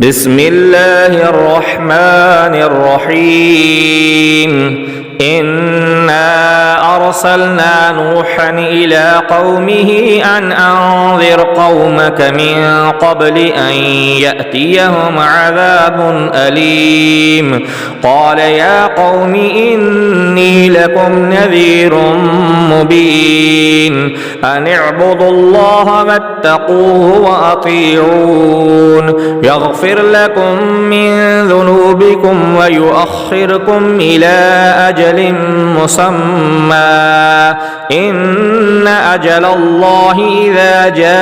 بسم الله الرحمن الرحيم إنا أرسلنا نوحا إلى قومه أن أنذر قومك من قبل أن يأتيهم عذاب أليم قال يا قوم إني لكم نذير مبين أن اعبدوا الله واتقوه وأطيعون يغفر لكم من ذنوبكم ويؤخركم إلى أجل مسمى إن أجل الله إذا جاء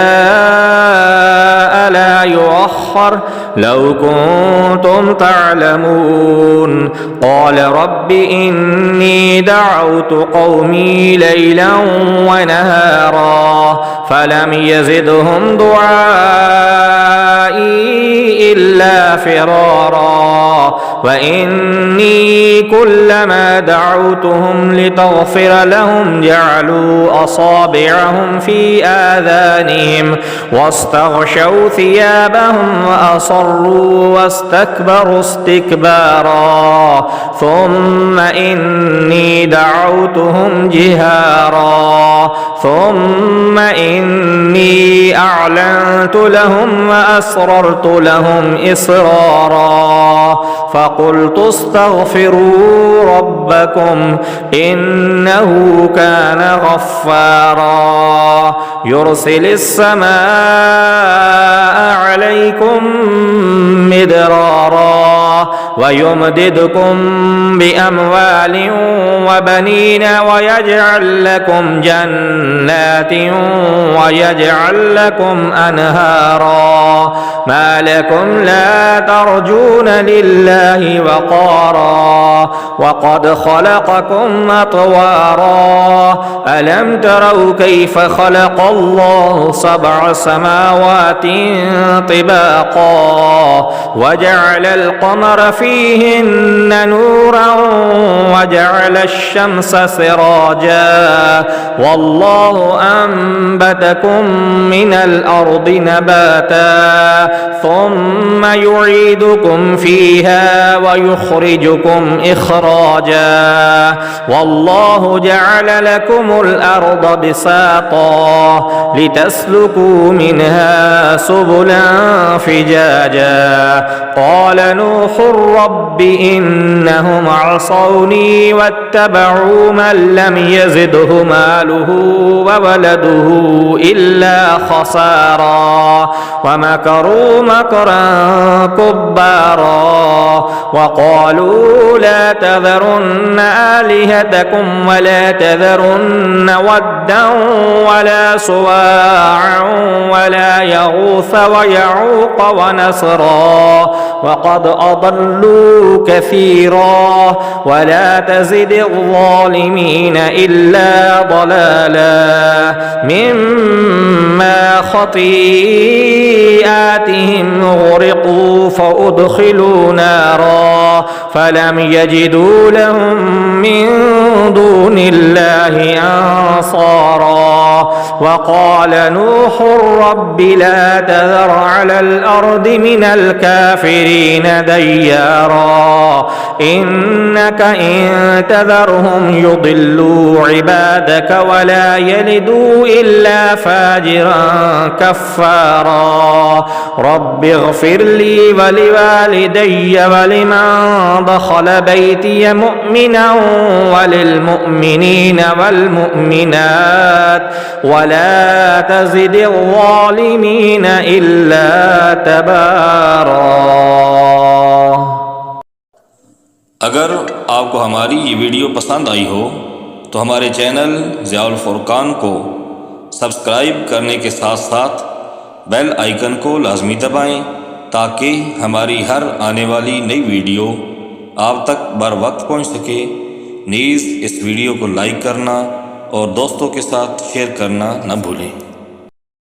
لا يؤخر لو كنتم تعلمون قال رب إني دعوت قومي ليلا ونهارا فلم يزدهم دعائي إلا فرارا وإني كلما دعوتهم لتغفر لهم جعلوا أصابعهم في آذانهم واستغشوا ثيابهم وأصروا واستكبروا استكبارا ثم إني دعوتهم جهارا ثم إني أعلنت لهم وأسررت لهم إسرارا فقلت استغفروا ربكم إنه كان غفارا يرسل السماء عليكم مدرارا ويمددكم بأموال وبنين ويجعل لكم جنات ويجعل لكم أنهارا ما لكم لا ترجون لله وقارا وقد خلقكم أطوارا ألم تروا كيف خلق الله 7 سماوات طباقا وجعل القمر فيهن نورا وجعل الشمس سراجا والله أنبتكم من الأرض نباتا ثم يعيدكم فيها ويخرجكم إخراجا والله جعل لكم الأرض بساطا لتسلكوا منها سبلا فجاجا قال نوح رب إنهم عصوني واتبعوا من لم يزده ماله وولده إلا خسارا ومكروا مكرا كبارا وقالوا لا تذرن آلهتكم ولا تذرن ودا ولا سواعا ولا يغوث ويعوق ونسرا وقد أضلوا كثيرا ولا تزد الظالمين إلا ضلالا مما خطيئاتهم غرقوا فأدخلوا نارا فلم يجدوا لهم من دون الله أنصارا وقال نوح رب لا تذر على الأرض من الكافرين ديارا إنك إن تذرهم يضلوا عبادك ولا يلدوا إلا فاجرا كفارا رب اغفر لي ولوالدي ولمن دخل بيتي مؤمنا وللمؤمنين والمؤمنات ولا تزد الظالمين إلا تبارا। अगर आपको हमारी ये वीडियो पसंद आई हो तो हमारे चैनल ज़ियाउल फुरकान को सब्सक्राइब करने के साथ साथ बेल आइकन को लाजमी दबाएं ताकि हमारी हर आने वाली नई वीडियो आप तक बर वक्त पहुँच सके। नीज़ इस वीडियो को लाइक करना और दोस्तों के साथ शेयर करना न भूलें।